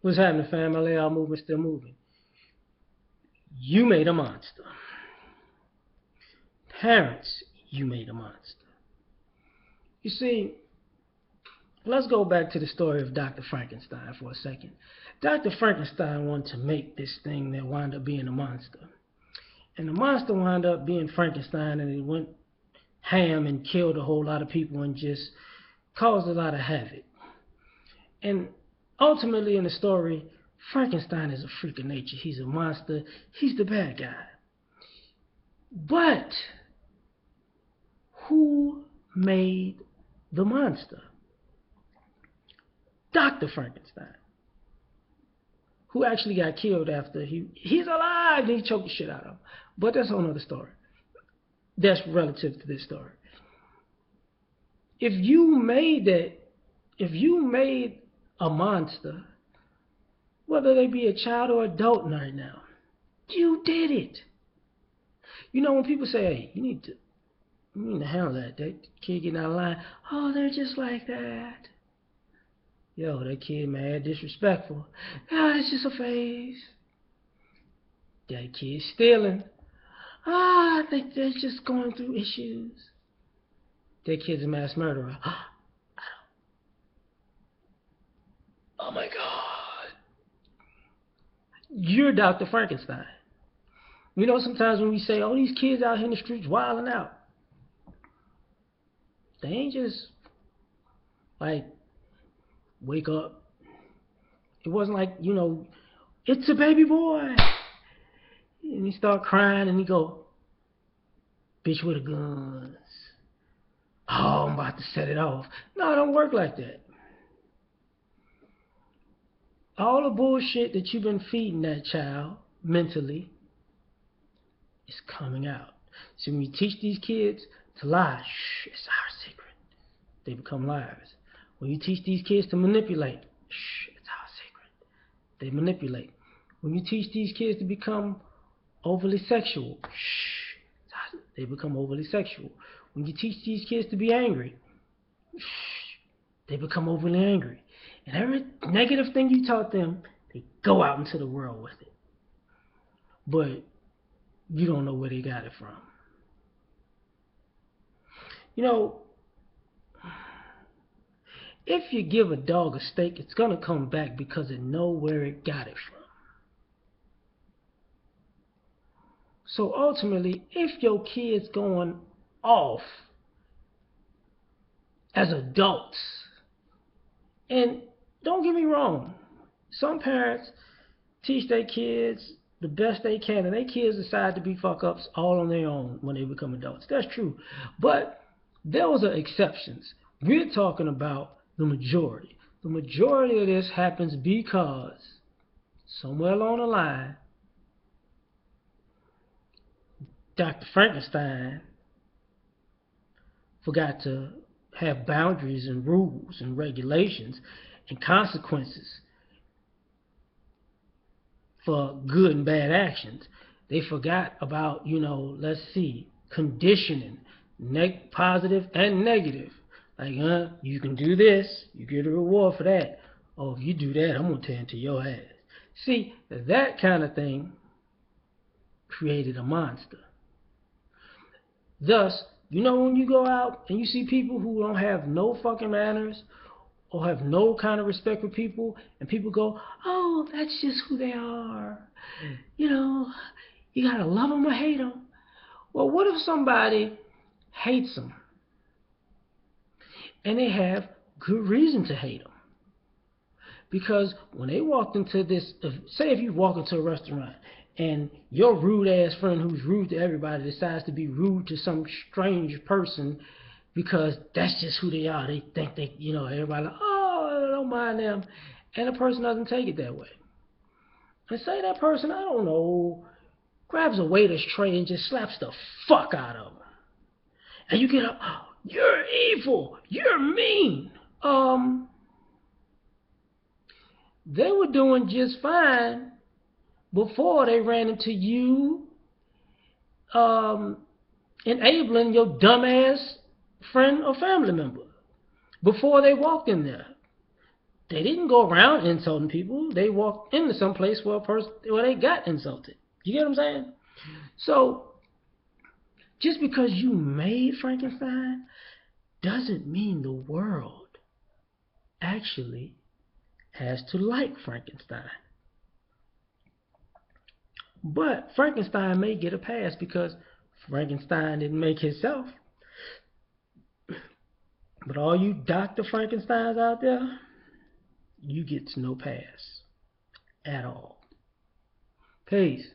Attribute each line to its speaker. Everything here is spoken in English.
Speaker 1: What's happening, fam? L.A.R movement still moving. You made a monster. Parents, you made a monster. You see, let's go back to the story of Dr. Frankenstein for a second. Dr. Frankenstein wanted to make this thing that wound up being a monster. And the monster wound up being Frankenstein, and it went ham and killed a whole lot of people and just caused a lot of havoc. And ultimately in the story, Frankenstein is a freak of nature. He's a monster. He's the bad guy. But who made the monster? Dr. Frankenstein, who actually got killed after he's alive and he choked the shit out of him. But that's a whole other story. That's relative to this story. If you made a monster, whether they be a child or adult right now, you did it. You know when people say, hey, you need to handle that kid getting out of line. Oh, they're just like that. Yo, that kid mad, disrespectful. Oh, it's just a phase. That kid stealing. I think they're just going through issues. That kid's a mass murderer. Oh my God. You're Dr. Frankenstein. You know, sometimes when we say, oh, these kids out here in the streets wilding out, they ain't just like wake up. It wasn't like, it's a baby boy. And he start crying and he go, bitch with a guns. Oh, I'm about to set it off. No, it don't work like that. All the bullshit that you've been feeding that child mentally is coming out. So when you teach these kids to lie, shh, it's our secret. They become liars. When you teach these kids to manipulate, shh, it's our secret. They manipulate. When you teach these kids to become overly sexual, shh, they become overly sexual. When you teach these kids to be angry, shh, they become overly angry. And every negative thing you taught them, they go out into the world with it. But you don't know where they got it from. You know, if you give a dog a steak, it's going to come back because it knows where it got it from. So ultimately, if your kid's going off as adults, and don't get me wrong, some parents teach their kids the best they can, and their kids decide to be fuck-ups all on their own when they become adults. That's true. But those are exceptions. We're talking about the majority. The majority of this happens because somewhere along the line, Dr. Frankenstein forgot to have boundaries and rules and regulations and consequences for good and bad actions. They forgot about, let's see, conditioning, positive and negative. Like, you can do this, you get a reward for that. Oh, if you do that, I'm going to tend to your ass. See, that kind of thing created a monster. Thus, when you go out and you see people who don't have no fucking manners or have no kind of respect for people, and people go, oh, that's just who they are. You gotta love them or hate them. Well, what if somebody hates them and they have good reason to hate them? Because when they walked into this, say if you walk into a restaurant and your rude ass friend who's rude to everybody decides to be rude to some strange person because that's just who they are. They think everybody like, oh, I don't mind them. And the person doesn't take it that way. And say that person, I don't know, grabs a waiter's tray and just slaps the fuck out of them. And you get up, oh, you're evil, you're mean. They were doing just fine before they ran into you enabling your dumbass friend or family member. Before they walked in there. They didn't go around insulting people. They walked into some place where they got insulted. You get what I'm saying? So just because you made Frankenstein doesn't mean the world actually has to like Frankenstein. But Frankenstein may get a pass because Frankenstein didn't make himself. But all you Dr. Frankensteins out there, you get no pass at all. Peace.